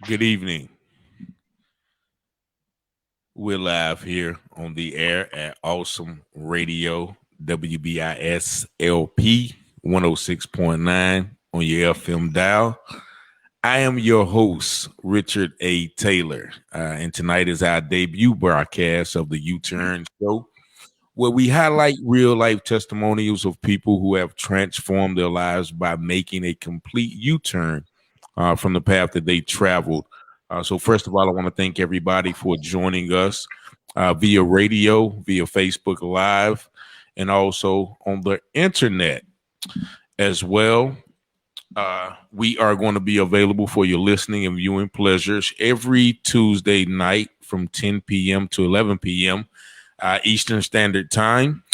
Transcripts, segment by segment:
Good evening. We're live here on the air at Awesome Radio, WBIS LP 106.9 on your FM dial. I am your host, Richard A. Taylor, and tonight is our debut broadcast of the U-Turn Show, where we highlight real life testimonials of people who have transformed their lives by making a complete U-turn from the path that they traveled. So first of all, I want to thank everybody for joining us via radio, via Facebook Live, and also on the internet as well. We are going to be available for your listening and viewing pleasures every Tuesday night from 10 p.m. to 11 p.m. Eastern Standard Time.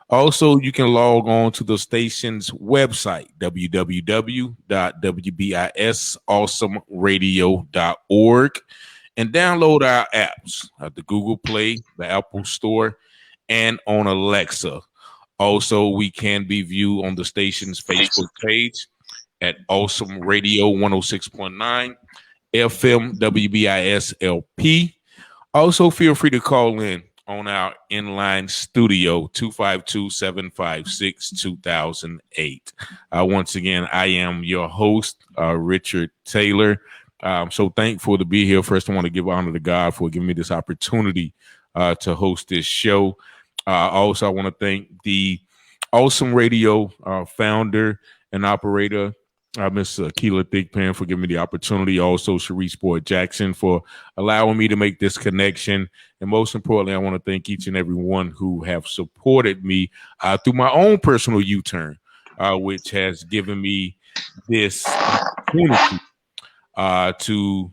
Also, you can log on to the station's website, www.wbisawesomeradio.org, and download our apps at the Google Play, the Apple Store, and on Alexa. Also, we can be viewed on the station's Facebook page at Awesome Radio 106.9 FM WBIS LP. Also, feel free to call in on our inline studio 252-756-2008. Once again, I am your host, Richard Taylor. So thankful to be here. First, I want to give honor to God for giving me this opportunity to host this show. Also, I want to thank the Awesome Radio founder and operator, Miss Keela Thigpen, for giving me the opportunity. Also, Sharice Boyd Jackson for allowing me to make this connection. And most importantly, I want to thank each and every one who have supported me through my own personal U-turn, which has given me this opportunity to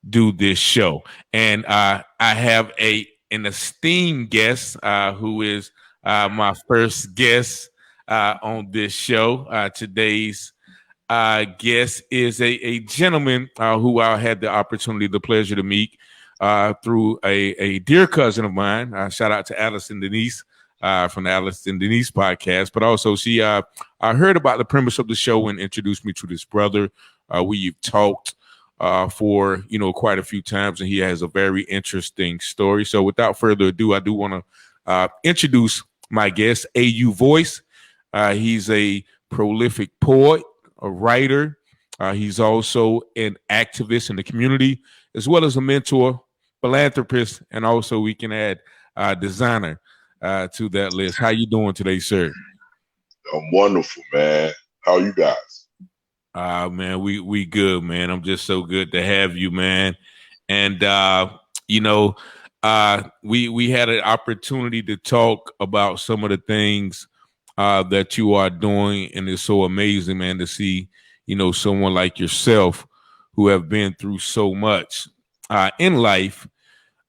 do this show. And I have an esteemed guest who is my first guest on this show. Today's guest is a gentleman who I had the opportunity, the pleasure to meet through a dear cousin of mine. Shout out to Alice and Denise from the Alice and Denise podcast. But also I heard about the premise of the show and introduced me to this brother. We've talked for, quite a few times, and he has a very interesting story. So without further ado, I do want to introduce my guest, AU Voice. He's a prolific poet, a writer. He's also an activist in the community, as well as a mentor, philanthropist, and also we can add designer to that list. How you doing today, sir? I'm wonderful, man. How are you guys? Man, we good, man. I'm just so good to have you, man. And we had an opportunity to talk about some of the things that you are doing, and it's so amazing, man, to see someone like yourself who have been through so much in life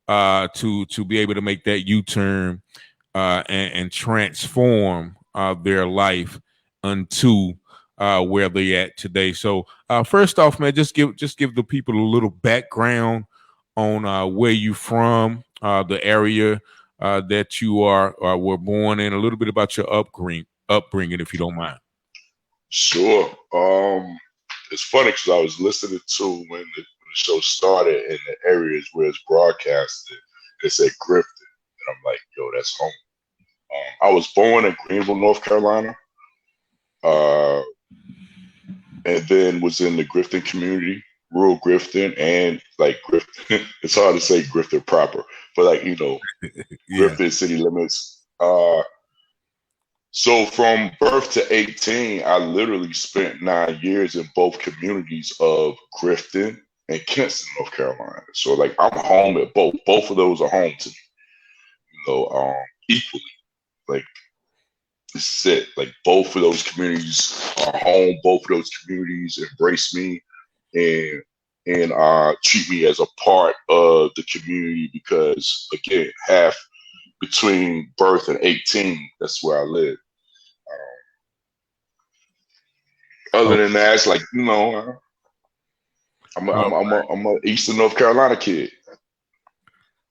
to be able to make that U-turn and transform their life unto where they're at today. So first off, man, just give the people a little background on where you from, the area that you were born in, a little bit about your upbringing, if you don't mind. Sure. It's funny because I was listening to when the show started in the areas where it's broadcasted, it said Grifton, and I'm like, yo, that's home. I was born in Greenville, North Carolina, and then was in the Grifton community, rural Grifton, and like Grifton. It's hard to say Grifton proper, but like yeah. Grifton city limits. So from birth to 18, I literally spent 9 years in both communities of Grifton and Kinston, North Carolina. So like I'm home at both. Both of those are home to me, equally. Like this is it. Like both of those communities are home. Both of those communities embrace me and treat me as a part of the community because again, half between birth and 18, that's where I live. Other than that, it's like I'm a Eastern North Carolina kid.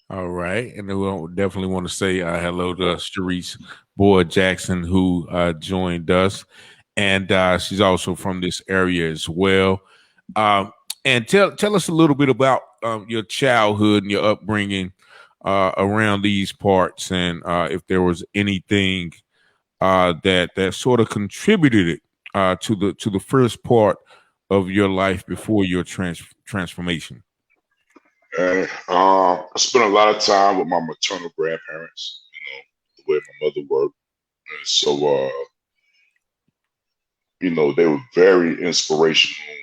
All right, and we'll definitely want to say hello to Sharice Boyd Jackson, who joined us, and she's also from this area as well. And tell us a little bit about your childhood and your upbringing around these parts, and if there was anything that sort of contributed it to the first part of your life before your transformation. And I spent a lot of time with my maternal grandparents, the way my mother worked. And so, they were very inspirational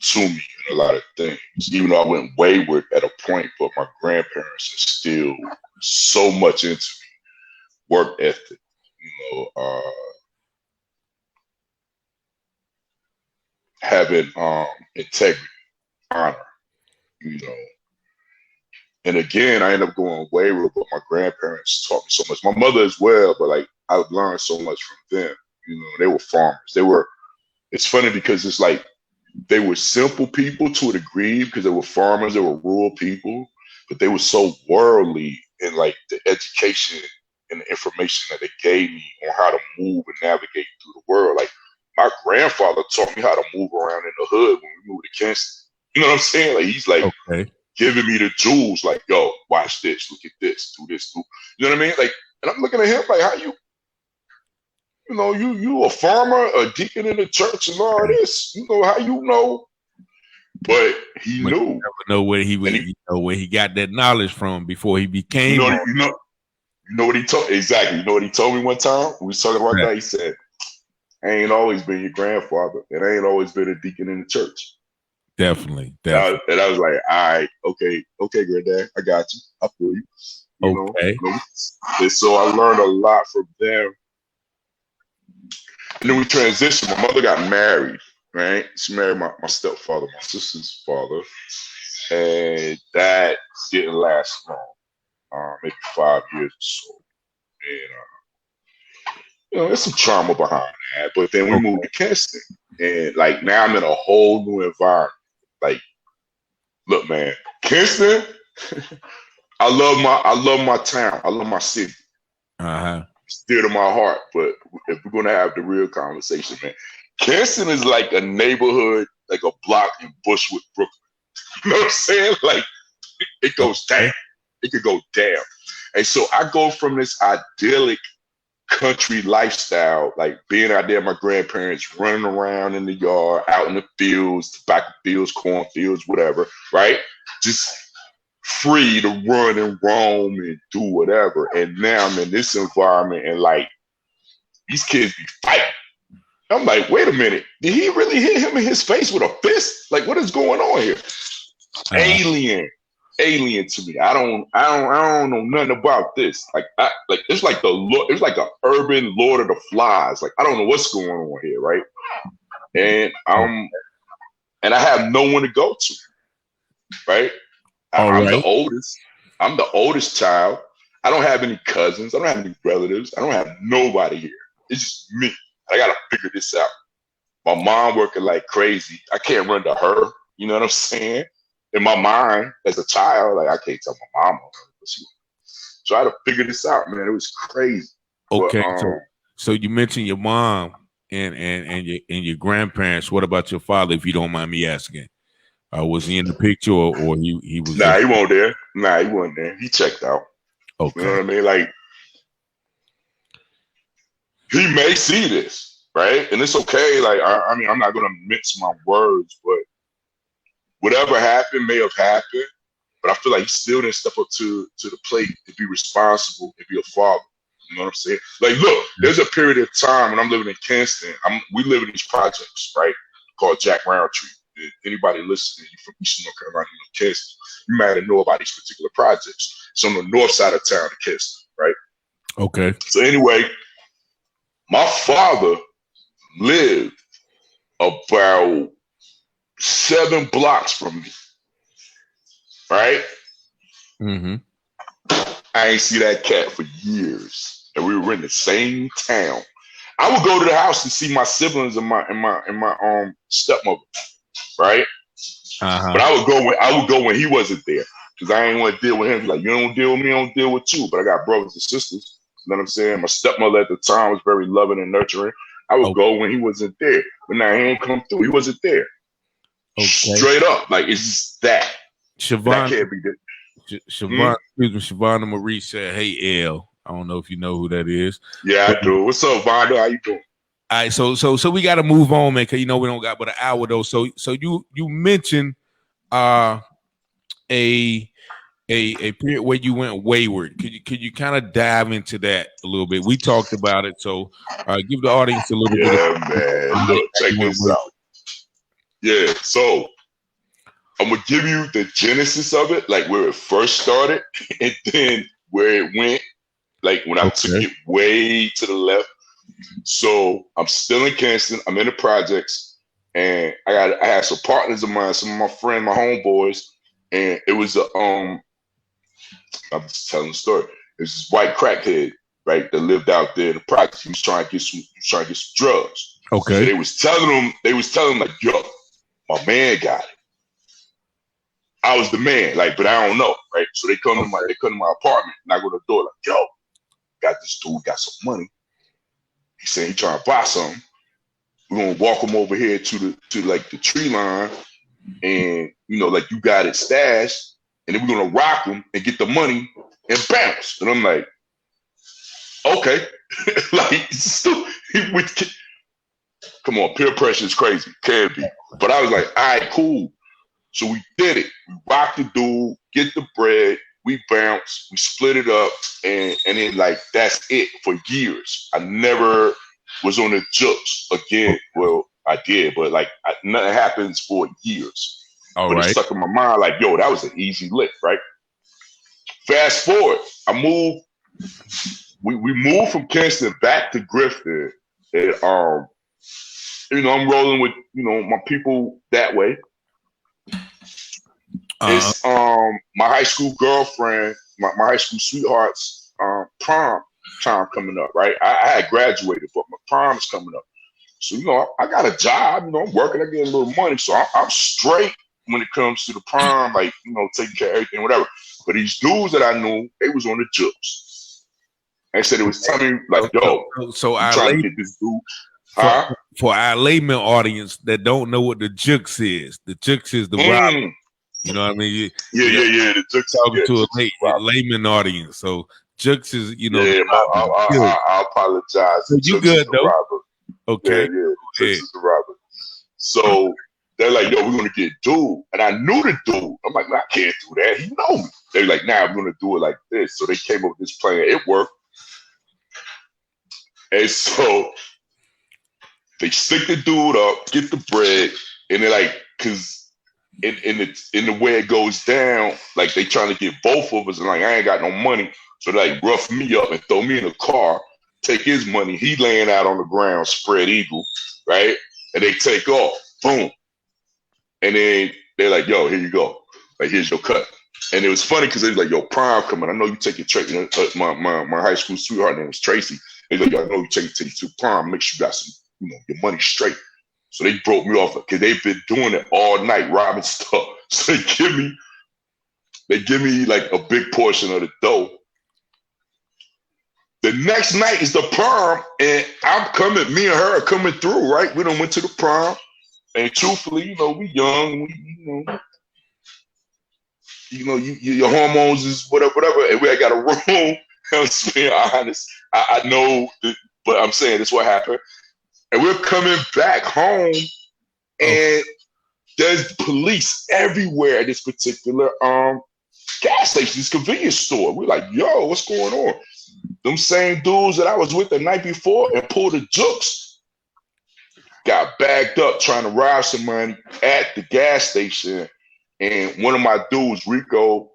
to me in a lot of things. Even though I went wayward at a point, but my grandparents instilled so much into me, work ethic, having integrity, honor, you know. And again, I ended up going wayward, but my grandparents taught me so much. My mother as well, but like I learned so much from them. They were farmers. It's funny because it's like they were simple people to a degree because they were farmers, they were rural people, but they were so worldly in like the education and the information that they gave me on how to move and navigate through the world. Like my grandfather taught me how to move around in the hood when we moved to Kingston. You know what I'm saying? Like he's like giving me the jewels, like, yo, watch this, look at this, do this, do. You know what I mean? Like, and I'm looking at him like, how you a farmer, a deacon in the church and all this, how you know? But he knew. You never know where where he got that knowledge from before he became. You know what he told exactly. You know what he told me one time? We was talking about that. He said, I ain't always been your grandfather, and I ain't always been a deacon in the church. Definitely. And I was like, all right, okay, granddad, I got you. I feel you. Okay. And so I learned a lot from them. And then we transitioned. My mother got married, right? She married my stepfather, my sister's father. And that didn't last long, maybe 5 years or so. And, there's some trauma behind that. But then we moved to Kingston. And, like, now I'm in a whole new environment. Like, look, man, Kingston, I love my town. I love my city. It's dear to my heart. But if we're going to have the real conversation, man, Kingston is like a neighborhood, like a block in Bushwick, Brooklyn. You know what I'm saying? Like, it goes down. It could go down. And so I go from this idyllic country lifestyle, like being out there, my grandparents running around in the yard, out in the fields, tobacco fields, cornfields, whatever, right? Just free to run and roam and do whatever. And now I'm in this environment and like these kids be fighting. I'm like, wait a minute, did he really hit him in his face with a fist? Like, what is going on here? Alien to me. I don't know nothing about this. Like it's like an urban Lord of the Flies. Like I don't know what's going on here, right? And I have no one to go to, right? I'm the oldest. I'm the oldest child. I don't have any cousins. I don't have any relatives. I don't have nobody here. It's just me. I gotta figure this out. My mom working like crazy. I can't run to her. You know what I'm saying? In my mind, as a child, like I can't tell my mama. So I had to figure this out, man. It was crazy. Okay, but, so you mentioned your mom and your grandparents. What about your father, if you don't mind me asking? Was he in the picture or he was? Nah, he wasn't there. Nah, he wasn't there. He checked out. Okay. You know what I mean? Like he may see this, right? And it's okay. Like I mean, I'm not gonna mince my words, but whatever happened may have happened, but I feel like he still didn't step up to the plate to be responsible and be a father. You know what I'm saying? Like, look, there's a period of time when I'm living in Kingston. We live in these projects, right? Called Jack Roundtree. If anybody listening, you from Eastern North Carolina, Kingston, you might have know about these particular projects. It's on the north side of town of Kingston, right? Okay. So anyway, my father lived about 7 blocks from me, right? Mm-hmm. I ain't see that cat for years, and we were in the same town. I would go to the house and see my siblings and my stepmother, right? But I would go when he wasn't there because I ain't want to deal with him. Like, you don't deal with me, I don't deal with you. But I got brothers and sisters. You know what I'm saying? My stepmother at the time was very loving and nurturing. I would go when he wasn't there, but now he ain't come through. He wasn't there. Okay. Straight up, like it's just that. That Siobhan, can't be good. Siobhan, excuse me, Siobhan Marie said, "Hey, L." I don't know if you know who that is. Yeah, But, I do. What's up, Vonda? How you doing? all right, so we got to move on, man, because we don't got but an hour though. So you mentioned a a period where you went wayward. Could you kind of dive into that a little bit? We talked about it, so give the audience a little bit of Yeah, man. Look, check this out. Yeah, so I'm gonna give you the genesis of it, like where it first started, and then where it went, like when I took it way to the left. So I'm still in Kingston. I'm in the projects, and I had some partners of mine, some of my friends, my homeboys, and it was I'm just telling the story. It's this white crackhead, right, that lived out there in the projects. He was trying to get some drugs. Okay. So they was telling him like, yo, my man got it. I was the man, like, but I don't know, right? So they come to my apartment, knock on the door, like, yo, got this dude, got some money. He said he trying to buy something. We're gonna walk him over here to like the tree line, and like you got it stashed, and then we're gonna rock him and get the money and bounce. And I'm like, okay, like, come on, peer pressure is crazy, can be. But I was like, all right, cool. So we did it. We rocked the dude, get the bread, we bounced, we split it up, and then like that's it for years. I never was on the jokes again. Well, I did, but like nothing happens for years. All but right. It stuck in my mind like, yo, that was an easy lick, right? Fast forward, we moved from Kingston back to Griffin, and I'm rolling with my people that way. It's my high school girlfriend, my high school sweetheart's prom time coming up, right? I had graduated, but my prom is coming up. So, I got a job, I'm working, I get a little money. So I'm straight when it comes to the prom, like, taking care of everything, whatever. But these dudes that I knew, they was on the jokes. They said it was telling me, like, yo, so I'm trying to get this dude. For our layman audience that don't know what the jukes is, the jukes is the robbery. You know what I mean? Yeah. The jukes talking to a layman audience. So jukes is, I apologize. So you good though? Robber. Okay. Yeah. Jukes is the robber. So they're like, yo, we're gonna get dude, and I knew the dude. I'm like, I can't do that. He know me. They're like, nah, I'm gonna do it like this. So they came up with this plan. It worked. And so they stick the dude up, get the bread, and they're like, because in the way it goes down, like they trying to get both of us, and like I ain't got no money, so they like rough me up and throw me in a car, take his money. He laying out on the ground, spread eagle, right? And they take off, boom, and then they're like, yo, here you go, like here's your cut. And it was funny because they was like, yo, prom coming. I know you take your Tracy. My high school sweetheart name was Tracy. He's like, yo, I know you take it to prom. Make sure you got some, your money straight. So they broke me off because they've been doing it all night, robbing stuff. So they give me like a big portion of the dough. The next night is the prom, and me and her are coming through, right? We done went to the prom, and truthfully, we young, your hormones is whatever, and we got a room. I'm being honest. I know, but I'm saying this what happened. And we're coming back home, and there's police everywhere at this particular gas station, this convenience store. We're like, yo, what's going on? Them same dudes that I was with the night before and pulled the jokes got bagged up trying to rob somebody at the gas station. And one of my dudes, Rico,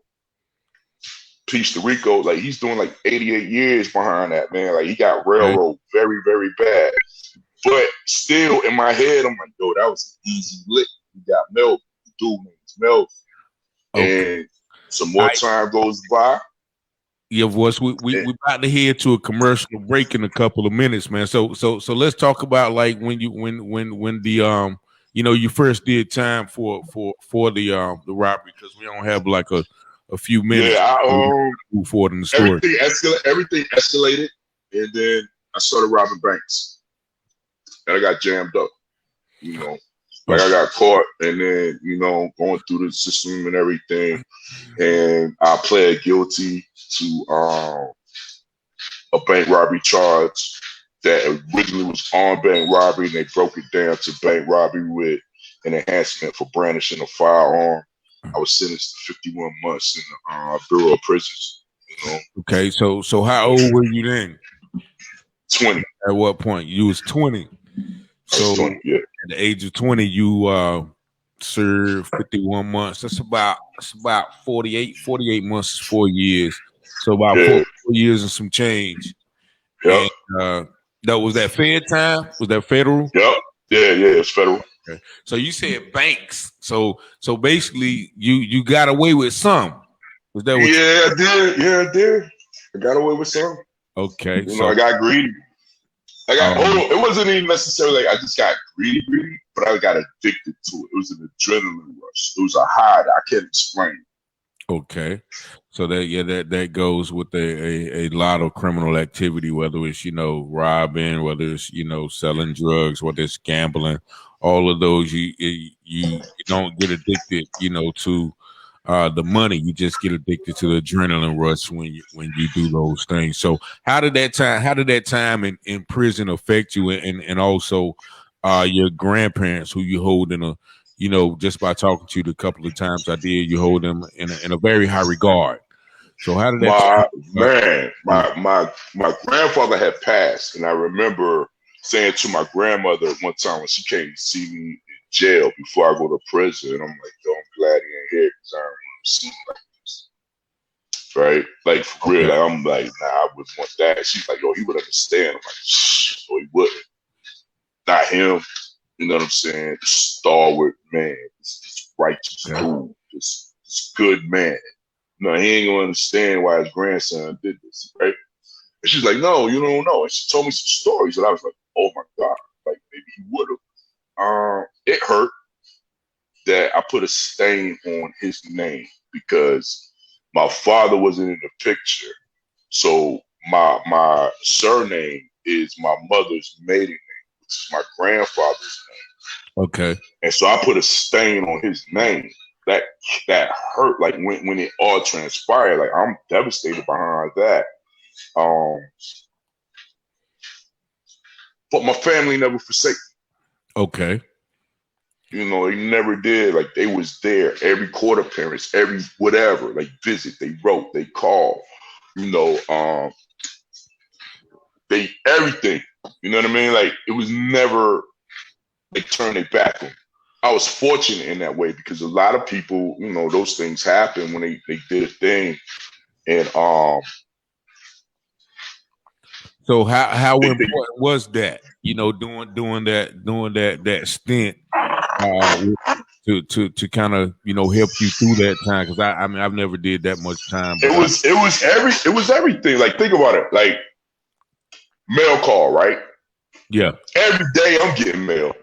peace to Rico, like he's doing like 88 years behind that, man. Like he got railroad very, very bad. But still in my head, I'm like, yo, that was an easy lick. We got Mel, the dude named Mel. And some more time goes by. Yeah, voice. We about to head to a commercial break in a couple of minutes, man. So let's talk about like when the you first did time for the robbery, because we don't have like a few minutes. Yeah, move forward in the story. Everything escalated, and then I started robbing banks, and I got jammed up. Like I got caught, and then going through the system and everything, and I pled guilty to a bank robbery charge that originally was armed bank robbery, and they broke it down to bank robbery with an enhancement for brandishing a firearm. I was sentenced to 51 months in the Bureau of Prisons. Okay, so how old were you then? 20. At what point? You was 20. So 20, yeah. at the age of 20, you served 51 months. That's about 48 months is 4 years. So about Yeah. 4 years and some change. Yep. And that was that Fed time? Was that federal? Yep. Yeah, it's federal. Okay. So you said banks. So basically you got away with some. Was that what I did. Yeah, I did. I got away with some. Okay. I got greedy. It wasn't even necessarily like I just got greedy, but I got addicted to it. It was an adrenaline rush. It was a high that I can't explain. Okay. So that goes with a lot of criminal activity, whether it's, robbing, whether it's, selling drugs, whether it's gambling, all of those, you don't get addicted, to the money. You just get addicted to the adrenaline rush when you do those things. So how did that time in prison affect you, and also your grandparents who you hold in a, just by talking to you the couple of times I did, you hold them in a very high regard. So how did that? My grandfather had passed, and I remember saying to my grandmother one time when she came to see me in jail before I go to prison, I'm like, "Yo, I'm glad he ain't here because I don't want to see him like this." Right? Like for real. Like, I'm like, nah, I wouldn't want that. She's like, "Yo, he would understand." I'm like, "Shh, no, he wouldn't. Not him." You know what I'm saying? This stalwart man, this righteous dude, this good man. No, he ain't gonna understand why his grandson did this, right? And she's like, "No, you don't know." And she told me some stories, and I was like, "Oh my God, like maybe he would have." It hurt that I put a stain on his name because my father wasn't in the picture. So my surname is my mother's maiden name, which is my grandfather's name. Okay. And so I put a stain on his name. That hurt. Like when it all transpired, like I'm devastated behind that. But my family never forsake me. Okay. They never did. Like they was there every quarter appearance, every whatever, like visit, they wrote, they called, they everything. You know what I mean? Like it was never they turned their back on me. I was fortunate in that way because a lot of people, those things happen when they did a thing. And so how important was that? Doing that stint to kind of help you through that time, because I mean I've never did that much time. It was everything. Like think about it, like mail call, right? Yeah. Every day I'm getting mail.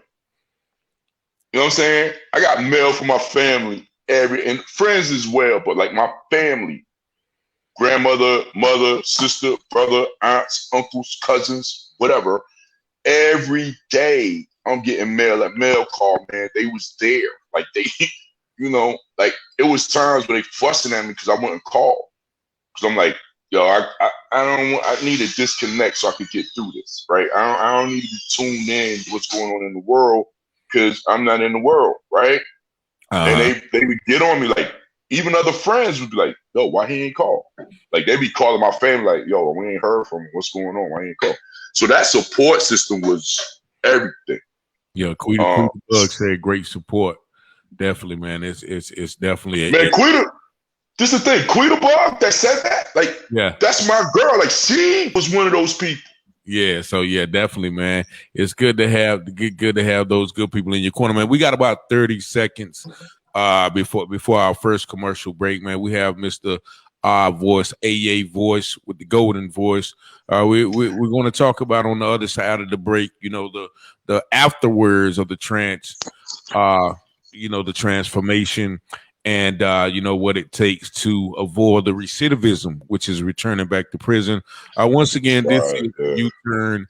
You know what I'm saying? I got mail from my family and friends as well, but like my family, grandmother, mother, sister, brother, aunts, uncles, cousins, whatever. Every day I'm getting mail. That mail call, man, they was there. Like they, like it was times where they fussing at me because I wouldn't call. Because I'm like, yo, I need a disconnect so I could get through this, right? I don't need to be tuned in to what's going on in the world because I'm not in the world, right? And they would get on me, like even other friends would be like, yo, why he ain't call? Like they'd be calling my family like, yo, we ain't heard from him. What's going on? Why he ain't call? So that support system was everything. Yeah, Quita Bug said great support. Definitely, man. It's definitely Quita. This is the thing, Quita Bug that said that. Like, yeah, that's my girl. Like, she was one of those people. Yeah, so yeah, definitely, man. It's good to have those good people in your corner, man. We got about 30 seconds before our first commercial break, man. We have Mr. Voice, AA Voice with the golden voice. We're going to talk about on the other side of the break, the afterwards of the the transformation, and what it takes to avoid the recidivism, which is returning back to prison. Once again, this is the U-Turn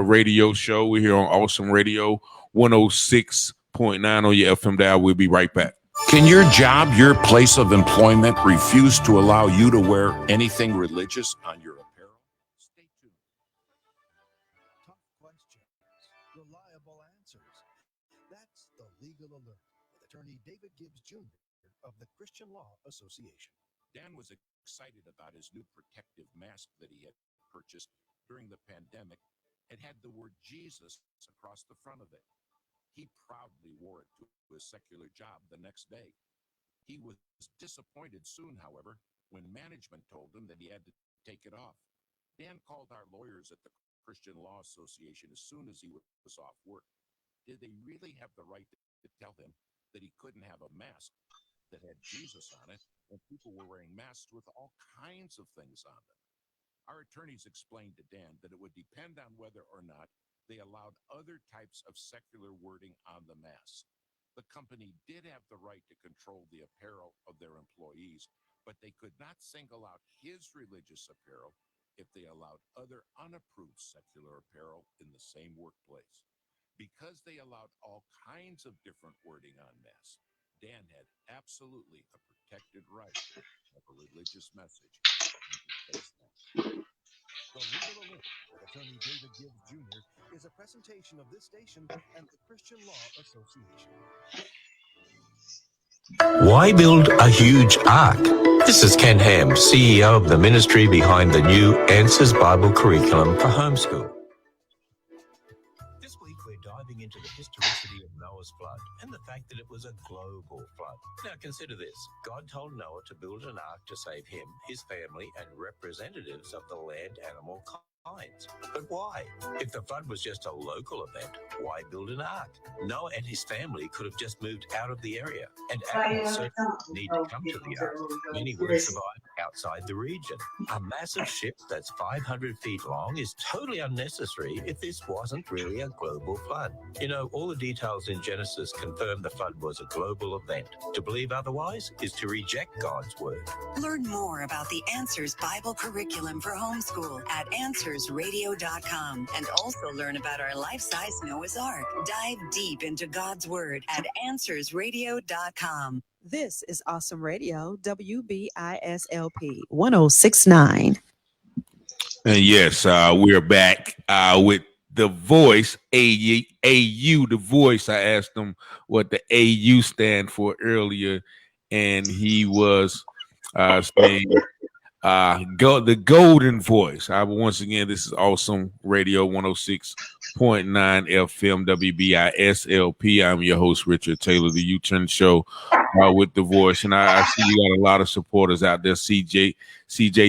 radio show. We're here on Awesome Radio 106.7 106.9 on your FM dial. We'll be right back. Can your job, your place of employment, refuse to allow you to wear anything religious on your apparel? Stay tuned. Tough questions, reliable answers. That's the Legal Alert with attorney David Gibbs Jr. of the Christian Law Association. Dan was excited about his new protective mask that he had purchased during the pandemic. It had the word Jesus across the front of it. He proudly wore it to his secular job the next day. He was disappointed soon, however, when management told him that he had to take it off. Dan called our lawyers at the Christian Law Association as soon as he was off work. Did they really have the right to tell him that he couldn't have a mask that had Jesus on it when people were wearing masks with all kinds of things on them? Our attorneys explained to Dan that it would depend on whether or not they allowed other types of secular wording on the mask. The company did have the right to control the apparel of their employees, but they could not single out his religious apparel if they allowed other unapproved secular apparel in the same workplace. Because they allowed all kinds of different wording on masks, Dan had absolutely a protected right to have a religious message on his face mask. The Legal Alert with attorney David Gibbs Jr. is a presentation of this station and the Christian Law Association. Why build a huge ark? This is Ken Ham, CEO of the ministry behind the new Answers Bible curriculum for homeschool. This week we're diving into the historicity of Noah's flood and the fact that it was a global flood. Now consider this. God told Noah to build an ark to save him, his family, and representatives of the land animal kinds. But why? If the flood was just a local event, why build an ark? Noah and his family could have just moved out of the area, and animals certainly need to come to the ark. Many would survive outside the region. A massive ship that's 500 feet long is totally unnecessary if this wasn't really a global flood. You know, all the details in Genesis confirm the flood was a global event. To believe otherwise is to reject God's word. Learn more about the Answers Bible curriculum for homeschool at AnswersRadio.com, and also learn about our life-size Noah's Ark. Dive deep into God's word at AnswersRadio.com. This is Awesome Radio, WBISLP 1069. And yes, we're back with the voice, AU, the voice. I asked him what the AU stand for earlier, and he was saying the golden voice. Once again, this is Awesome Radio 106.9 FM WBISLP. I'm your host, Richard Taylor, the U-Turn Show with the voice. And I see you got a lot of supporters out there. CJ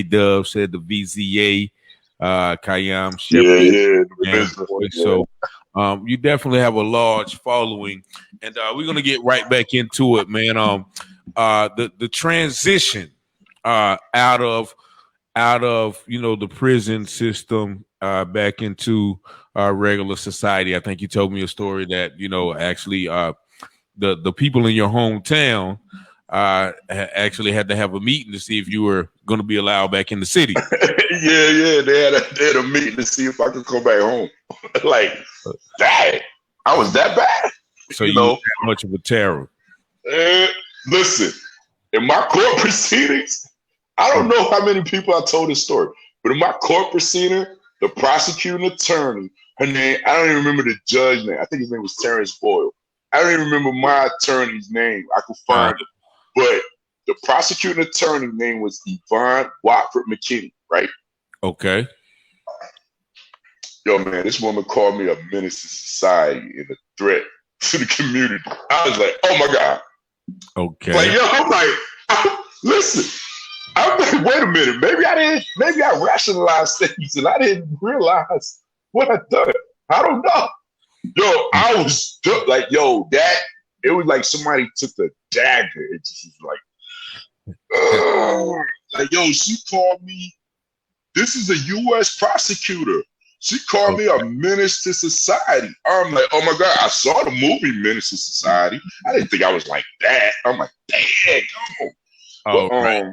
Dove said the VZA, Khayyam Shepherd. So you definitely have a large following. And we're going to get right back into it, man. The transition out of the prison system back into regular society. I think you told me a story that actually the people in your hometown actually had to have a meeting to see if you were going to be allowed back in the city. yeah, they had a meeting to see if I could come back home. Like, dang, I was that bad. So you know that much of a terror. Listen, in my court proceedings, I don't know how many people I told this story, but in my court proceeding, the prosecuting attorney, her name, I don't even remember the judge's name. I think his name was Terrence Boyle. I don't even remember my attorney's name. I could find it. But the prosecuting attorney name was Yvonne Watford McKinney, right? Okay. Yo, man, this woman called me a menace to society and a threat to the community. I was like, oh my God. Okay. Like, yo, I'm like, listen. I'm like, wait a minute. Maybe I rationalized things and I didn't realize what I done. I don't know. Yo, I was like, it was like somebody took the dagger and just was like, yo, she called me. This is a U.S. prosecutor. She called me a menace to society. I'm like, oh my God, I saw the movie Menace to Society. I didn't think I was like that. I'm like, dang, right.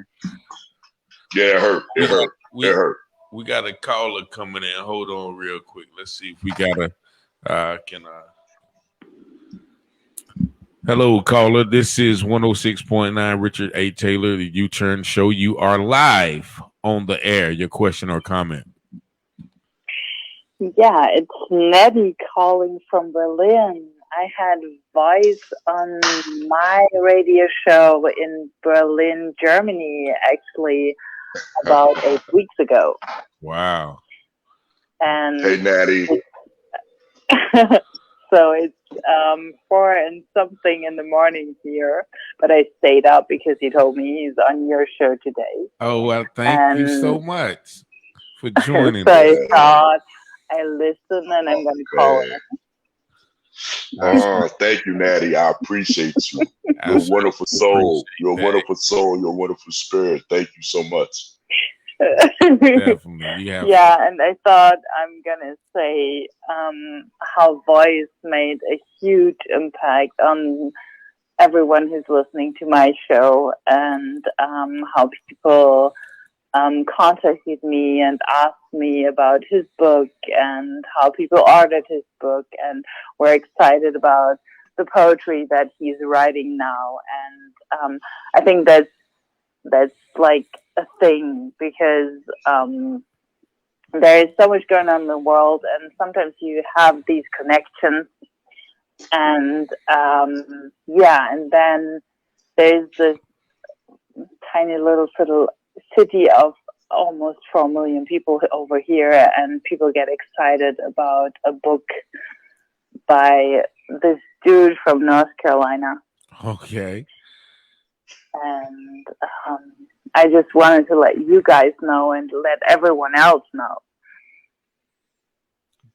Yeah, it hurt. It hurt. We got a caller coming in. Hold on real quick. Let's see if we got Hello, caller. This is 106.9 Richard A. Taylor, the U-Turn Show. You are live on the air. Your question or comment? Yeah, it's Nettie calling from Berlin. I had voice on my radio show in Berlin, Germany, actually about 8 weeks ago. Wow. And Hey, Natty. so it's 4 and something in the morning here, but I stayed up because he told me he's on your show today. Oh, well, thank you so much for joining So us. I thought I listen and I'm going to call in. Oh, thank you, Natty. I appreciate you. You're a wonderful soul. You're a wonderful soul. You're a wonderful spirit. Thank you so much. Definitely. Yeah, and I thought I'm gonna say how voice made a huge impact on everyone who's listening to my show, and how people contacted me and asked me about his book, and how people ordered his book and were excited about the poetry that he's writing now. And I think that's like a thing, because there is so much going on in the world, and sometimes you have these connections, and and then there's this tiny little city of almost 4 million people over here, and people get excited about a book by this dude from North Carolina. Okay. And I just wanted to let you guys know and let everyone else know.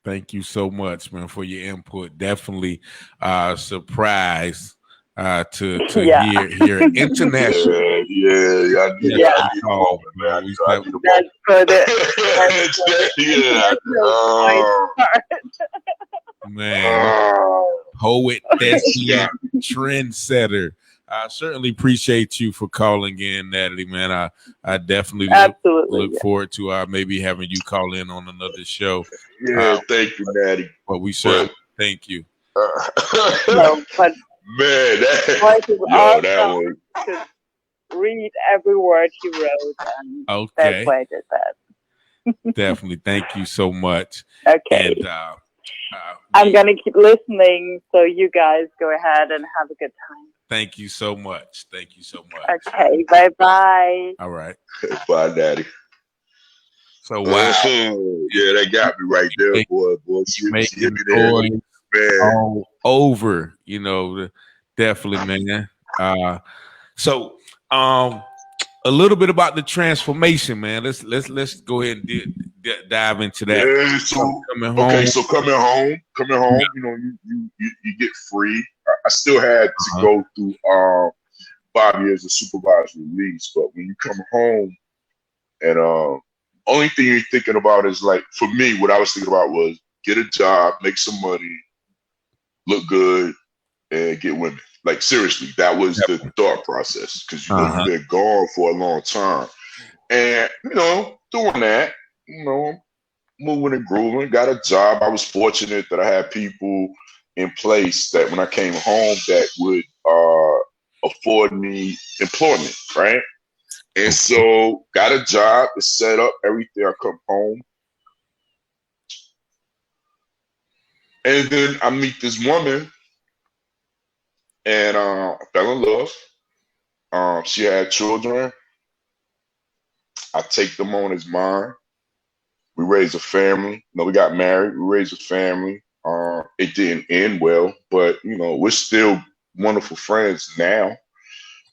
Thank you so much, man, for your input. Definitely surprised to hear international. Yeah. That's for man, poet, thespian, trendsetter. I certainly appreciate you for calling in, Natalie, man. I definitely look forward to maybe having you call in on another show. Yeah, thank you, Natty. But we certainly thank you. No, but man, that one. To read every word he wrote, and that's why I did that. Definitely, thank you so much. Okay. And I'm gonna keep listening, so you guys go ahead and have a good time. Thank you so much. Thank you so much. Okay, bye-bye. All right. Bye, Daddy. So wow. Yeah, that got me right there, boy. You making noise all over, definitely, man. So a little bit about the transformation, man. Let's go ahead and dive into that. Yeah, so coming home, you get free. I still had to go through 5 years of supervised release, but when you come home, and only thing you're thinking about is, like, for me, what I was thinking about was get a job, make some money, look good, and get women. Like, seriously, that was the thought process, because you've been gone for a long time, and doing that, moving and grooving, got a job. I was fortunate that I had people in place that when I came home that would afford me employment, right? And so got a job to set up everything. I come home, and then I meet this woman, and I fell in love. She had children. I take them on as mine. We raised a family. We got married. We raised a family. It didn't end well, but we're still wonderful friends now.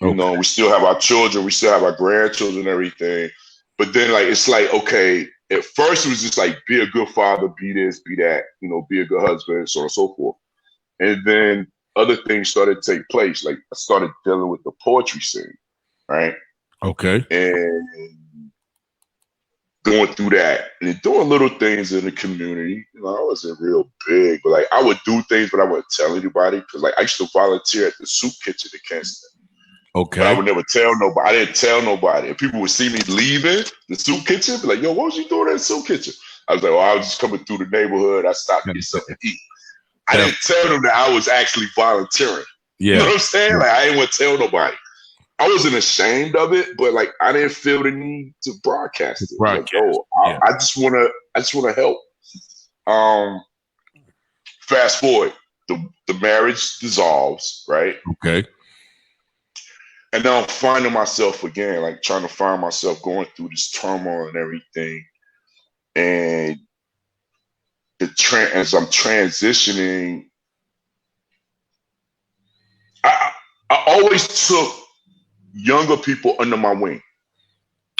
We still have our children. We still have our grandchildren and everything. But then, it's like, okay, at first it was just like, be a good father, be this, be that, be a good husband, so on and so forth. And then other things started to take place. Like, I started dealing with the poetry scene, right? Okay. And going through that and doing little things in the community. I wasn't real big, but I would do things, but I wouldn't tell anybody, because I used to volunteer at the soup kitchen in Kingston. Okay. But I would never tell nobody. I didn't tell nobody. And people would see me leaving the soup kitchen, be like, yo, what was you doing at the soup kitchen? I was like, I was just coming through the neighborhood. I stopped to get something to eat. I didn't tell them that I was actually volunteering. You know Yeah. what I'm saying? Like I didn't want to tell nobody. I wasn't ashamed of it, but like I didn't feel the need to broadcast it. Like, Broadcast. oh, Yeah. I just wanna help. Fast forward, the marriage dissolves, right? Okay. And now I'm finding myself again, like trying to find myself going through this turmoil and everything. And as I'm transitioning, I always took younger people under my wing.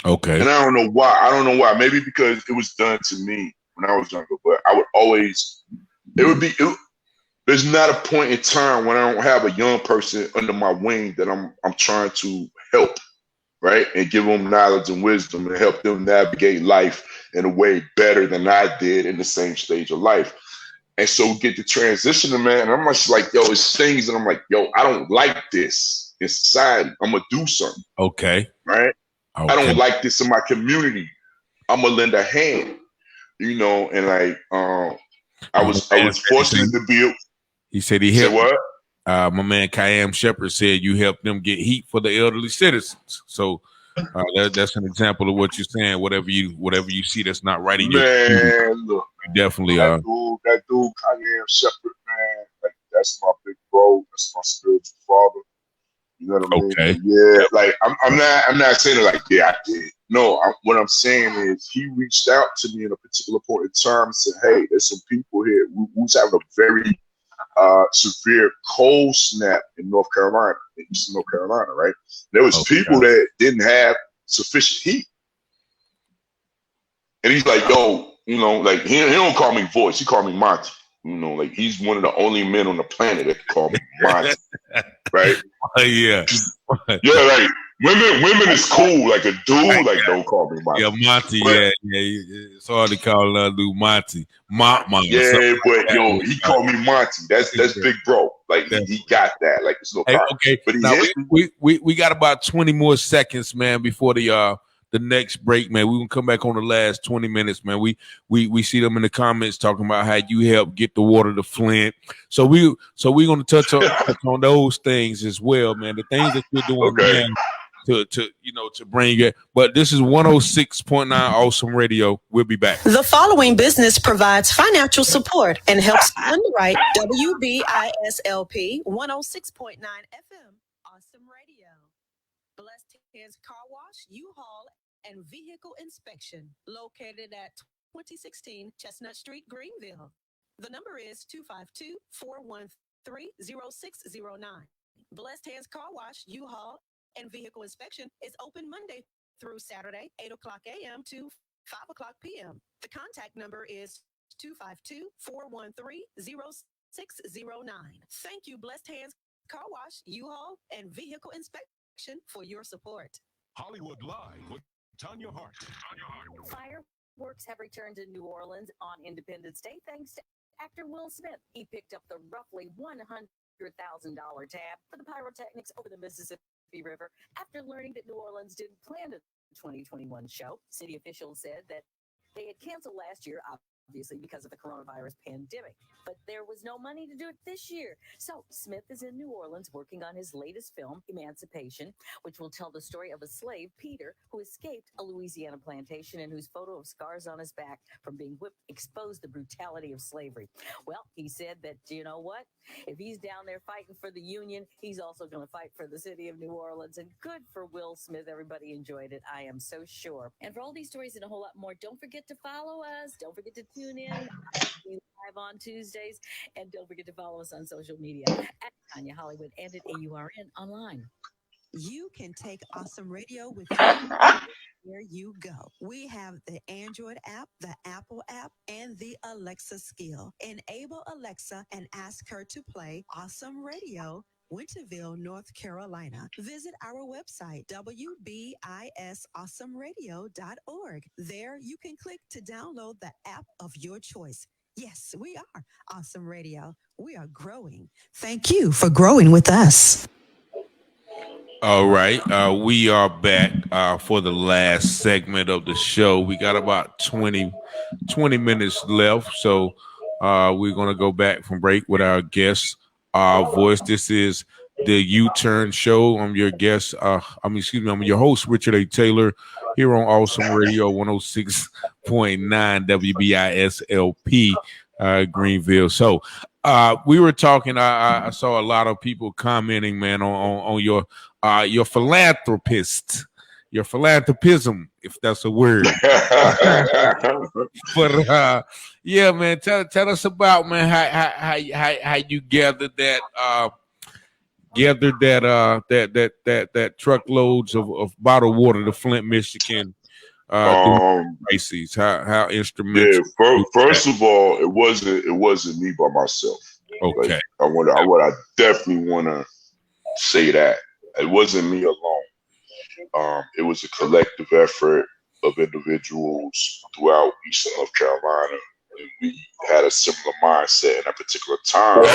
Okay. And I don't know why. Maybe because it was done to me when I was younger, but I would always, there's not a point in time when I don't have a young person under my wing that I'm trying to help, right? And give them knowledge and wisdom and help them navigate life in a way better than I did in the same stage of life. And so we get the transition, man. And I'm just like, yo, it's things that I'm like, yo, I don't like this in society. I'm going to do something. Okay. Right? Okay. I don't like this in my community. I'm going to lend a hand, you know, and like, I was fortunate to be. He said he said helped. What? My man Kayam Shepherd said you helped them get heat for the elderly citizens. So that's an example of what you're saying. Whatever you see that's not right in your man, look, you definitely that dude Kayam Shepherd, man, like that's my big bro. That's my spiritual father. You know what I mean? Okay. Yeah, like I'm not saying it like, yeah, I did. No, what I'm saying is he reached out to me in a particular point in time and said, hey, there's some people here. We was having a very severe cold snap in North Carolina, in Eastern North Carolina, right? There was people that didn't have sufficient heat. And he's like, yo, you know, like he don't call me Voice, he called me Monty. You know, like he's one of the only men on the planet that call me Monty. Right? Yeah. Yeah, like women is cool. Like a dude, like don't call me Monty. Yeah, Monty, but, yeah. It's hard to call another dude Monty. Yeah, but yo, he called me Monty. That's big bro. Like he got that. Like it's no problem. Okay. But now we got about 20 more seconds, man, before the next break, man. We can come back on the last 20 minutes, man. We see them in the comments talking about how you help get the water to Flint. So we're gonna touch on those things as well, man. The things that you're doing now to bring it. But this is 106.9 Awesome Radio. We'll be back. The following business provides financial support and helps underwrite WBISLP 106.9 FM Awesome Radio. Blessed Hands Car Wash, U-Haul, and Vehicle Inspection, located at 2016 Chestnut Street, Greenville. The number is 252-413-0609. Blessed Hands Car Wash, U-Haul, and Vehicle Inspection is open Monday through Saturday, 8 o'clock a.m. to 5 o'clock p.m. The contact number is 252-413-0609. Thank you, Blessed Hands Car Wash, U-Haul, and Vehicle Inspection for your support. Hollywood Live with Tanya Hart. Fireworks have returned to New Orleans on Independence Day thanks to actor Will Smith. He picked up the roughly $100,000 tab for the pyrotechnics over the Mississippi River after learning that New Orleans didn't plan a 2021 show. City officials said that they had canceled last year, obviously because of the coronavirus pandemic, but there was no money to do it this year. So Smith is in New Orleans working on his latest film, Emancipation, which will tell the story of a slave, Peter, who escaped a Louisiana plantation and whose photo of scars on his back from being whipped exposed the brutality of slavery. Well, he said that, you know what? If he's down there fighting for the Union, he's also going to fight for the city of New Orleans. And good for Will Smith. Everybody enjoyed it, I am so sure. And for all these stories and a whole lot more, don't forget to follow us. Don't forget to tune in. Live on Tuesdays. And don't forget to follow us on social media at Tanya Hollywood and at AURN online. You can take Awesome Radio with you where you go. We have the Android app, the Apple app, and the Alexa skill. Enable Alexa and ask her to play Awesome Radio, Winterville, North Carolina. Visit our website, WBISAwesomeRadio.org. There you can click to download the app of your choice. Yes, we are Awesome Radio. We are growing. Thank you for growing with us. All right. We are back for the last segment of the show. We got about 20 minutes left. So we're going to go back from break with our guest, Voice. This is the U-Turn Show. I'm your guest. I'm your host, Richard A. Taylor, here on Awesome Radio 106.9 WBISLP, Greenville. So we were talking. I saw a lot of people commenting, man, on your philanthropist, your philanthropism, if that's a word. But yeah, man, tell us about, man, how you gathered that that truckloads of bottled water to Flint, Michigan, crises. How instrumental. Yeah, first of all, it wasn't me by myself. Okay. Like, I definitely want to say that it wasn't me alone. It was a collective effort of individuals throughout Eastern North Carolina. And we had a similar mindset in a particular time,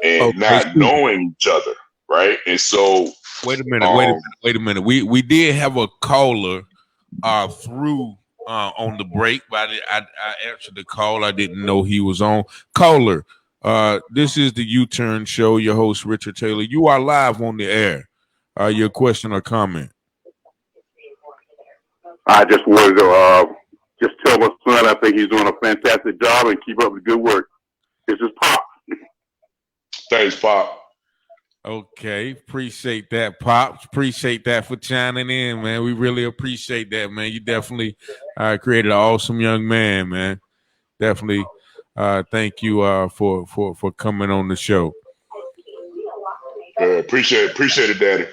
and not knowing each other, right? And so, wait a minute. We did have a caller through on the break, but I answered the call. I didn't know he was on. Caller, this is the U-Turn Show. Your host, Richard Taylor. You are live on the air. Your question or comment? I just wanted to just tell my son I think he's doing a fantastic job and keep up the good work. This is Pop. Thanks, Pop. Okay, appreciate that, Pops. Appreciate that for chiming in, man. We really appreciate that, man. You definitely created an awesome young man, man. Definitely thank you for coming on the show. Appreciate it, Daddy.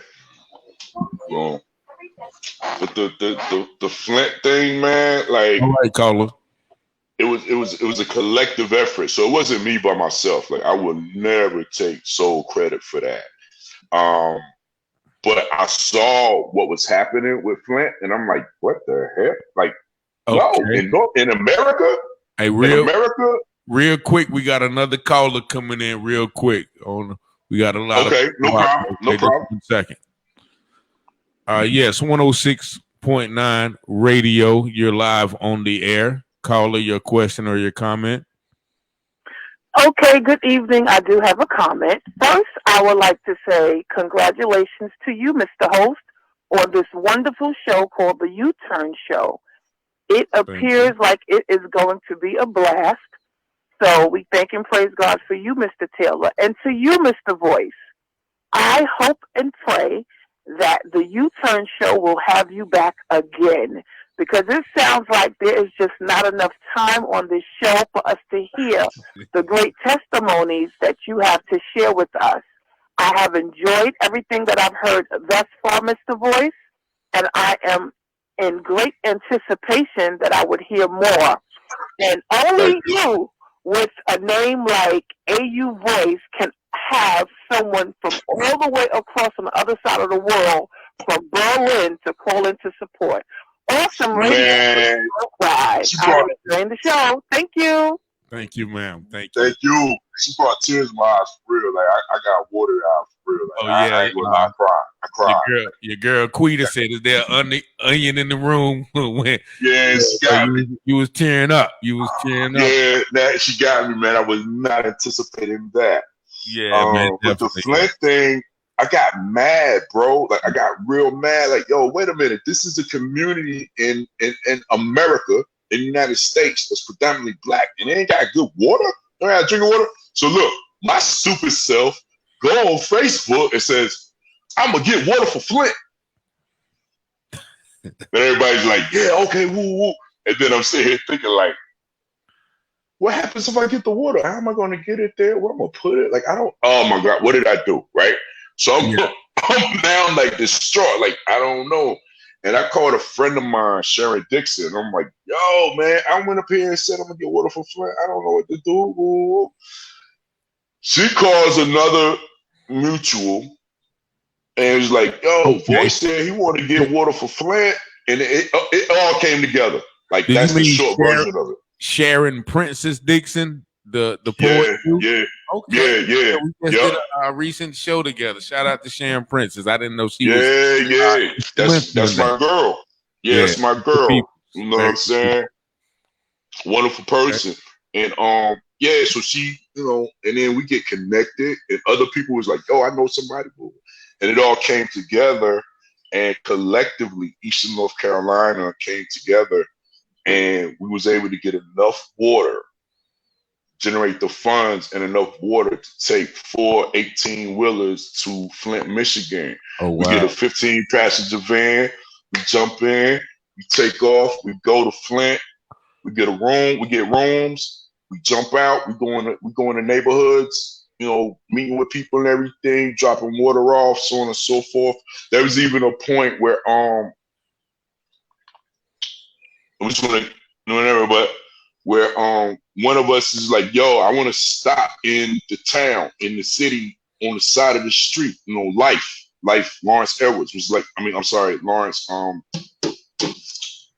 But the Flint thing, man, like, all right, caller. It was a collective effort. So it wasn't me by myself. Like, I will never take sole credit for that. But I saw what was happening with Flint, and I'm like, what the heck? Like, no, in America? Hey, real quick, we got another caller coming in real quick. We got a lot of no problem. No problem. 1 second. Yes, 106.9 radio. You're live on the air. Caller, your question or your comment. Okay, good evening. I do have a comment. First, I would like to say congratulations to you, Mr. Host, on this wonderful show called the U-Turn Show. It appears like it is going to be a blast. So we thank and praise God for you, Mr. Taylor. And to you, Mr. Voice, I hope and pray that the U-Turn Show will have you back again, because it sounds like there is just not enough time on this show for us to hear the great testimonies that you have to share with us. I have enjoyed everything that I've heard thus far, Mr. Voice, and I am in great anticipation that I would hear more. And only you, with a name like AU Voice, can have someone from all the way across on the other side of the world, from Berlin, to call in to support. Awesome radio. I'm enjoying the show. Thank you. Thank you, ma'am. Thank you. She brought tears in my eyes for real. Like, I got water out for real. Like, I ain't gonna lie, I cried. Your girl Quita said, "Is there onion in the room?" when you was tearing up. You was tearing up. Yeah, that she got me, man. I was not anticipating that. Yeah, man. But the Flint thing, I got mad, bro. Like, I got real mad. Like, yo, wait a minute. This is a community in America, in the United States, that's predominantly black, and they ain't got good water. They don't have drinking water. So look, my stupid self go on Facebook and says, I'm gonna get water for Flint. And everybody's like, yeah, okay, woo, woo. And then I'm sitting here thinking, like, what happens if I get the water? How am I going to get it there? Where am I going to put it? Like, oh my God, what did I do? Right? So I'm now like distraught. Like, I don't know. And I called a friend of mine, Sharon Dixon. I'm like, yo, man, I went up here and said I'm going to get water for Flint. I don't know what to do. She calls another mutual and was like, yo, Voice said he wanted to get water for Flint. And it all came together. Like, that's the short version of it. Sharon Princess Dixon, the poet. Yeah. Okay. Yeah. We just did a recent show together. Shout out to Sharon Princess. I didn't know she was. Yeah. That's my girl. Yeah, that's my girl. You know what I'm saying? Wonderful person. And so she and then we get connected, and other people was like, yo, I know somebody, and it all came together, and collectively, Eastern North Carolina came together, and we was able to get enough water, generate the funds and enough water to take 4 18-wheelers to Flint, Michigan. Oh, wow. We get a 15-passenger van, we jump in, we take off, we go to Flint, we get a room, we get rooms, we jump out, we go in the neighborhoods, meeting with people and everything, dropping water off, so on and so forth. There was even a point where where one of us is like, yo, I want to stop in the town, in the city, on the side of the street, Life, Lawrence Edwards was like, I'm sorry, Lawrence, man,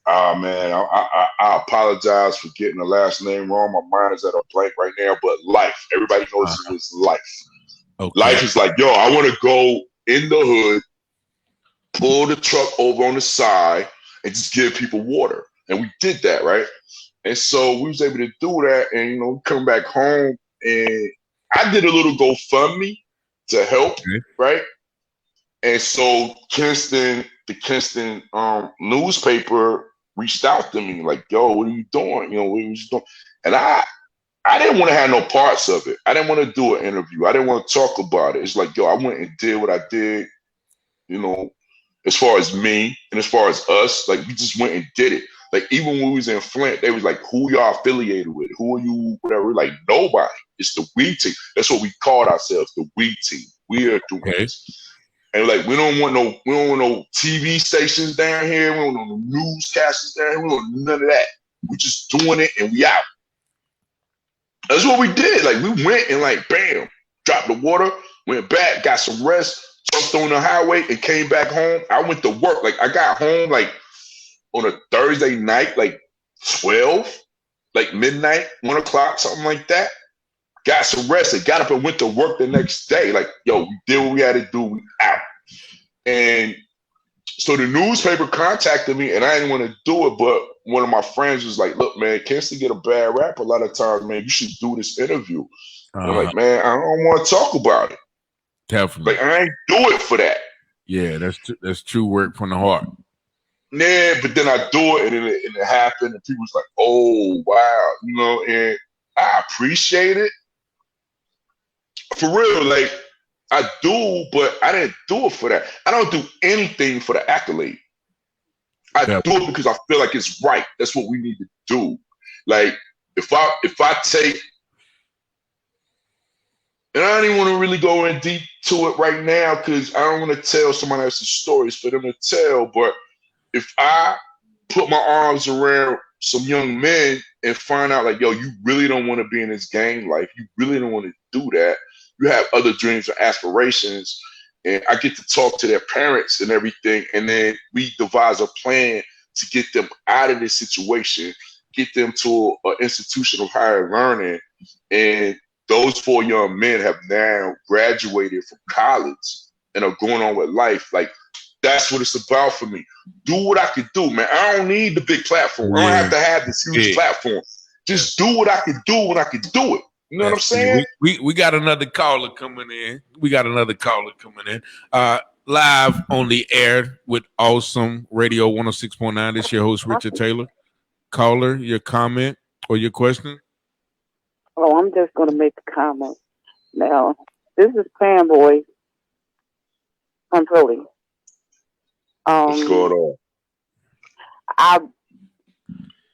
I apologize for getting the last name wrong. My mind is at a blank right now, but Life, everybody knows it was Life. Okay. Life is like, yo, I want to go in the hood, pull the truck over on the side, and just give people water. And we did that, right? And so we was able to do that, and we come back home, and I did a little GoFundMe to help, right? And so the Kinston newspaper reached out to me like, yo, what are you doing? What are you doing? And I didn't want to have no parts of it. I didn't want to do an interview. I didn't want to talk about it. It's like, yo, I went and did what I did, as far as me and as far as us, like we just went and did it. Like even when we was in Flint, they was like, who y'all affiliated with? Who are you? Whatever. Like nobody. It's the We Team. That's what we called ourselves, the We Team. We are doing this. And like we don't want no TV stations down here. We don't want no newscasters down here. We don't want none of that. We just doing it and we out. That's what we did. Like we went and like bam, dropped the water, went back, got some rest, jumped on the highway and came back home. I went to work. Like I got home like on a Thursday night, like 12, like midnight, 1 o'clock, something like that. Got some rest and got up and went to work the next day. Like, yo, we did what we had to do. We out. And so the newspaper contacted me and I didn't want to do it, but one of my friends was like, look, man, Kinston get a bad rap a lot of times, man. You should do this interview. And I'm like, man, I don't want to talk about it. Definitely. Like, I ain't do it for that. Yeah, that's true work from the heart. Yeah, but then I do it and it happened and people was like, oh, wow, and I appreciate it. For real, like, I do, but I didn't do it for that. I don't do anything for the accolade. I do it because I feel like it's right. That's what we need to do. Like, if I take, and I don't even want to really go in deep to it right now because I don't want to tell someone else's stories for them to tell, but if I put my arms around some young men and find out like, yo, you really don't want to be in this gang life. You really don't want to do that. You have other dreams and aspirations. And I get to talk to their parents and everything. And then we devise a plan to get them out of this situation, get them to an institution of higher learning. And those 4 young men have now graduated from college and are going on with life. Like, that's what it's about for me. Do what I can do, man. I don't need the big platform. I don't have to have this huge platform. Just do what I can do when I can do it. You know what I'm saying? We got another caller coming in. Live on the air with Awesome Radio 106.9. This is your host, Richard Taylor. Caller, your comment or your question? Oh, I'm just going to make a comment. Now, this is Fanboy from Philly. What's going on?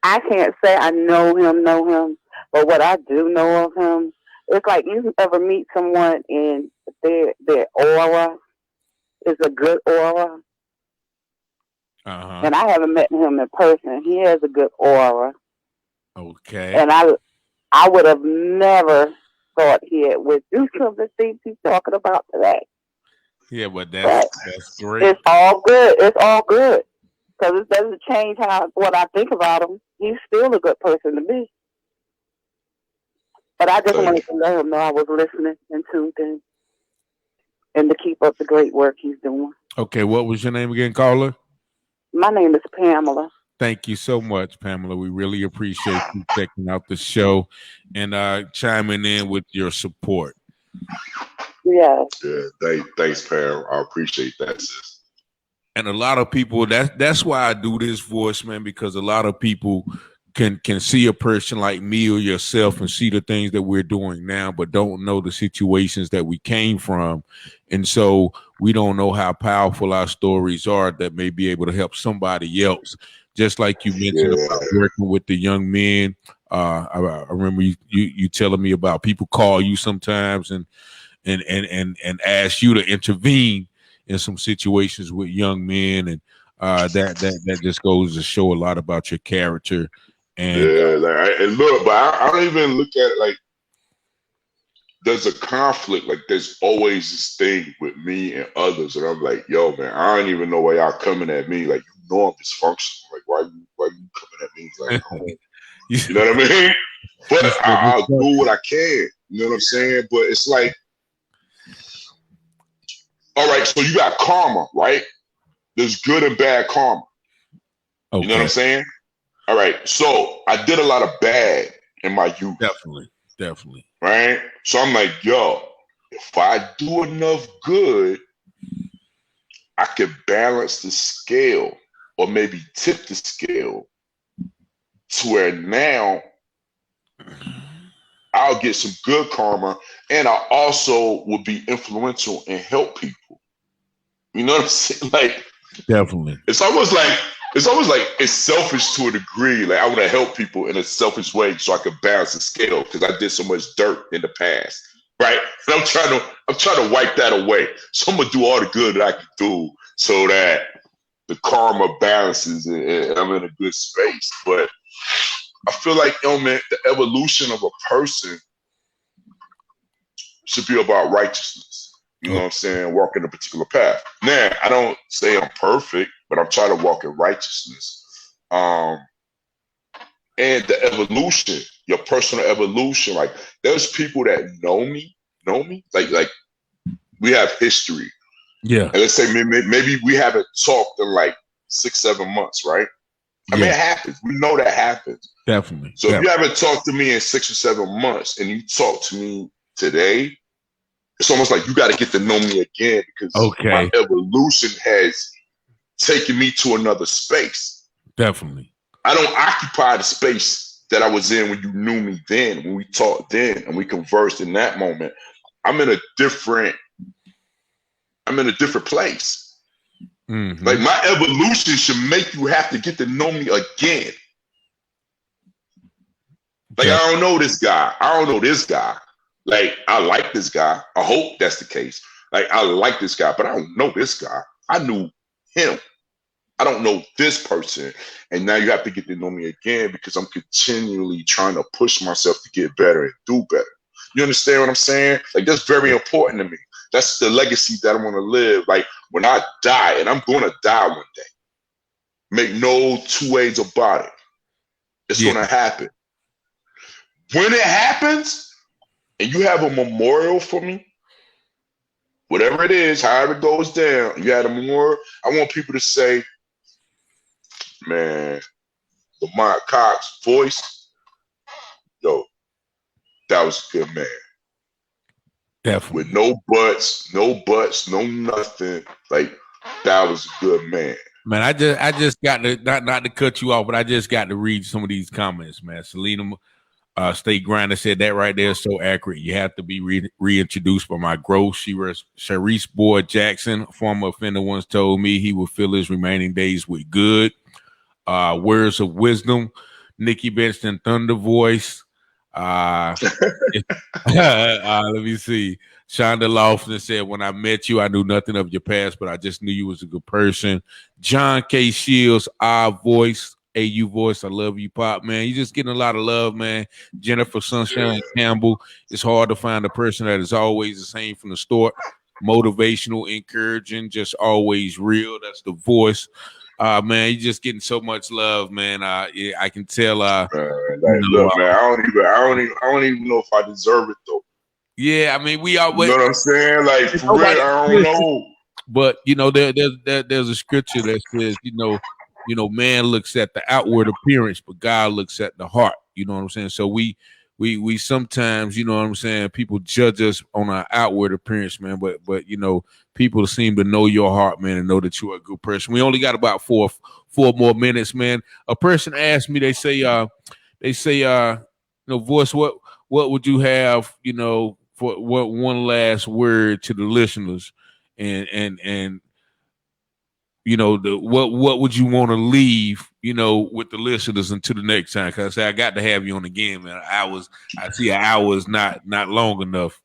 I can't say I know him, but what I do know of him, it's like you ever meet someone and their aura is a good aura. And I haven't met him in person. He has a good aura. Okay. And I would have never thought he would do some of the things he's talking about today. Yeah, but that's great. It's all good. It's all good. Because it doesn't change what I think about him. He's still a good person to me. But I just wanted to let him know I was listening and tuned in. And to keep up the great work he's doing. Okay, what was your name again, caller? My name is Pamela. Thank you so much, Pamela. We really appreciate you checking out the show and chiming in with your support. Yes. Yeah, thanks, Pam. I appreciate that, sis. And a lot of people, that's why I do this voice, man, because a lot of people can see a person like me or yourself and see the things that we're doing now, but don't know the situations that we came from. And so we don't know how powerful our stories are that may be able to help somebody else. Just like you mentioned about working with the young men. I remember you telling me about people call you sometimes and ask you to intervene in some situations with young men, and that just goes to show a lot about your character. And and look, but I don't even look at it like there's a conflict. Like there's always this thing with me and others, and I'm like, yo, man, I don't even know why y'all coming at me. Like, you know, I'm dysfunctional. Like, why you coming at me? Like, you know what I mean? But I'll do what I can. You know what I'm saying? But it's like, all right, so you got karma, right? There's good and bad karma. Okay. You know what I'm saying? All right, so I did a lot of bad in my youth. Definitely. Right? So I'm like, yo, if I do enough good, I can balance the scale or maybe tip the scale to where now I'll get some good karma and I also will be influential and help people. You know what I'm saying? Like, definitely. It's almost like it's selfish to a degree. Like I want to help people in a selfish way so I can balance the scale because I did so much dirt in the past, right? And I'm trying to wipe that away. So I'm gonna do all the good that I can do so that the karma balances and I'm in a good space. But I feel like, yo, man, the evolution of a person should be about righteousness. You know what I'm saying? Walking a particular path. Now, I don't say I'm perfect, but I'm trying to walk in righteousness. And the evolution, your personal evolution, like there's people that know me, like we have history. Yeah. And let's say maybe we haven't talked in like 6-7 months, right? I mean, it happens. We know that happens. Definitely. So if you haven't talked to me in 6 or 7 months and you talk to me today, it's almost like you got to get to know me again because my evolution has taken me to another space. Definitely. I don't occupy the space that I was in when you knew me then, when we talked then and we conversed in that moment. I'm in a different place. Mm-hmm. Like my evolution should make you have to get to know me again. Like I don't know this guy. I don't know this guy. Like, I like this guy. I hope that's the case. Like, I like this guy, but I don't know this guy. I knew him. I don't know this person. And now you have to get to know me again because I'm continually trying to push myself to get better and do better. You understand what I'm saying? Like, that's very important to me. That's the legacy that I want to live. Like, when I die, and I'm going to die one day, make no two ways about it. It's going to happen. When it happens, and you have a memorial for me, whatever it is, however it goes down, you had a memorial, I want people to say, man, Lamont Cox's voice, yo, that was a good man. Definitely. With no buts, no nothing. Like, that was a good man. Man, I just got to, not to cut you off, but I just got to read some of these comments, man. Selena State Grinder said that right there is so accurate. You have to be reintroduced by my growth. Sharice Boyd Jackson, former offender, once told me he would fill his remaining days with good. Words of wisdom. Nikki Benston, Thunder Voice. Let me see. Shonda Lawson said, when I met you, I knew nothing of your past, but I just knew you was a good person. John K. Shields, our voice. AU voice, I love you, Pop, man. You're just getting a lot of love, man. Jennifer Sunshine Campbell. It's hard to find a person that is always the same from the start. Motivational, encouraging, just always real. That's the voice. Man, you're just getting so much love, man. I can tell. Look, man, I don't even know if I deserve it though. Yeah, I mean, we are. You know what I'm saying? Like, for real, I don't know. But you know, there's a scripture that says, you know, man looks at the outward appearance, but God looks at the heart. You know what I'm saying? So we sometimes, you know what I'm saying, people judge us on our outward appearance, man. But people seem to know your heart, man, and know that you're a good person. We only got about four more minutes, man. A person asked me, they say, Voice, what would you have, for what one last word to the listeners, and what would you want to leave, with the listeners until the next time? Because I got to have you on again, man. I see an hour is not long enough,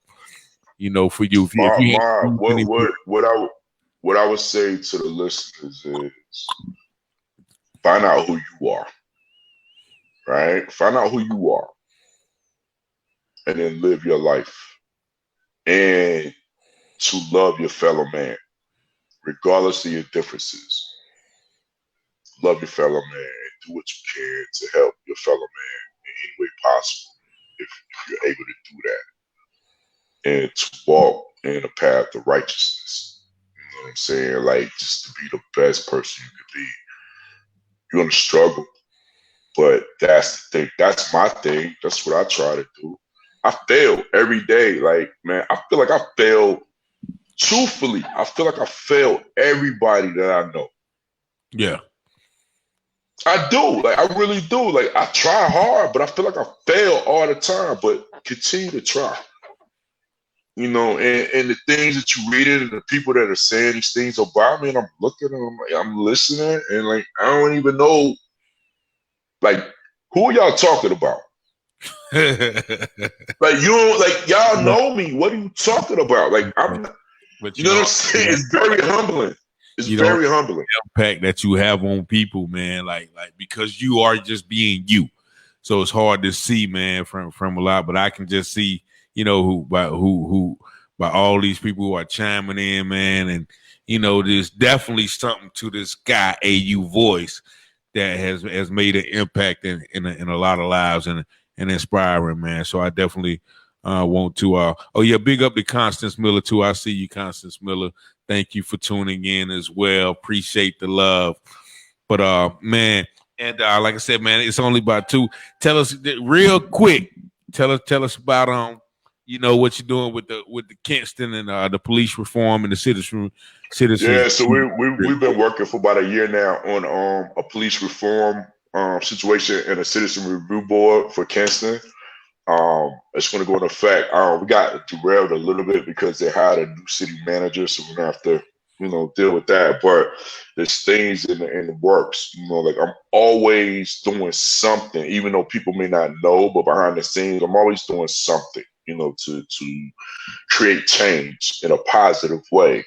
for you. What I would say to the listeners is find out who you are, right? Find out who you are, and then live your life, and to love your fellow man, regardless of your differences. Love your fellow man and do what you can to help your fellow man in any way possible if you're able to do that. And to walk in a path of righteousness. You know what I'm saying? Like, just to be the best person you could be. You're going to struggle, but that's the thing. That's my thing. That's what I try to do. I fail every day. Like, man, I feel like I fail. Truthfully, I feel like I fail everybody that I know. Yeah. I do. Like, I really do. Like, I try hard, but I feel like I fail all the time, but continue to try. And the things that you read and the people that are saying these things about me, and I'm looking and I'm listening, and like, I don't even know, like, who are y'all talking about? Like, y'all know me. What are you talking about? Like, I'm not, you know what I'm saying? It's very humbling. It's very humbling. Impact that you have on people, man, like because you are just being you. So it's hard to see, man, from a lot, but I can just see, who by all these people who are chiming in, man, and there's definitely something to this guy AU Voice that has made an impact in a lot of lives and inspiring, man. So I definitely want to big up to Constance Miller too. I see you, Constance Miller. Thank you for tuning in as well. Appreciate the love. But man, and like I said, man, it's only about 2. Tell us real quick. Tell us about what you're doing with the Kinston and the police reform and the citizen. Yeah, so we've been working for about a year now on a police reform situation and a citizen review board for Kinston. It's going to go into effect. We got derailed a little bit because they hired a new city manager, so we're going to have to, deal with that. But there's things in the works. Like, I'm always doing something, even though people may not know, but behind the scenes, I'm always doing something, to create change in a positive way.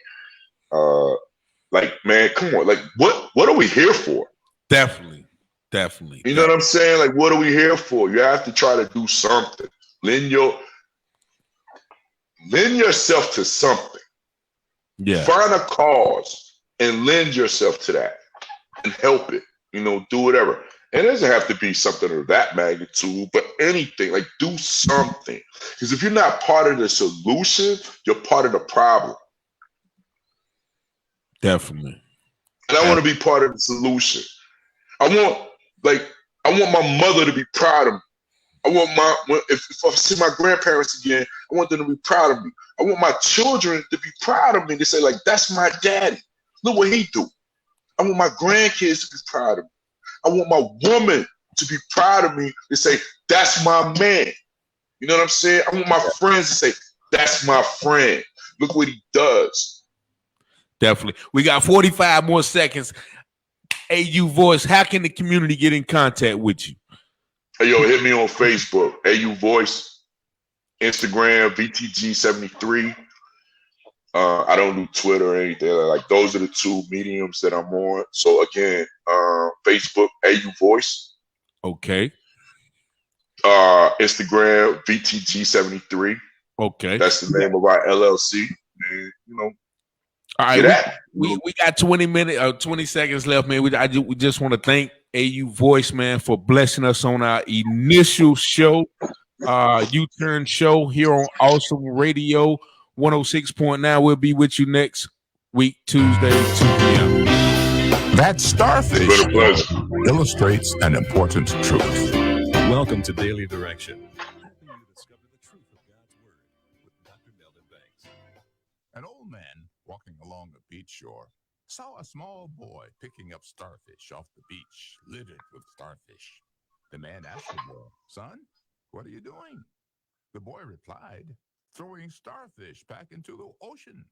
Like, man, come on. Like, what are we here for? Definitely. You know what I'm saying? Like, what are we here for? You have to try to do something. Lend yourself to something. Yeah. Find a cause and lend yourself to that and help it. Do whatever. And it doesn't have to be something of that magnitude, but anything. Like, do something. Because if you're not part of the solution, you're part of the problem. Definitely. And I want to be part of the solution. I want my mother to be proud of me. I want if I see my grandparents again, I want them to be proud of me. I want my children to be proud of me. To say, like, that's my daddy. Look what he do. I want my grandkids to be proud of me. I want my woman to be proud of me. To say, that's my man. You know what I'm saying? I want my friends to say, that's my friend. Look what he does. Definitely. We got 45 more seconds. AU Voice, how can the community get in contact with you? Hey, yo, hit me on Facebook, AU Voice, Instagram, VTG73. I don't do Twitter or anything. Like, those are the 2 mediums that I'm on. So again, Facebook, AU Voice. Okay. Instagram, VTG73. Okay. That's the name of our LLC. And, all right, we got 20 seconds left, man. We just want to thank AU Voice, man, for blessing us on our initial show, U-Turn show here on Awesome Radio 106.9. We'll be with you next week, Tuesday, 2 p.m. That starfish It's been a pleasure. illustrates an important truth. Welcome to Daily Direction, helping you discover the truth of God's Word with Dr. Melvin Banks. An old man walking along a beach shore saw a small boy picking up starfish off the beach, littered with starfish. The man asked the boy, "Son, what are you doing?" The boy replied, "Throwing starfish back into the ocean."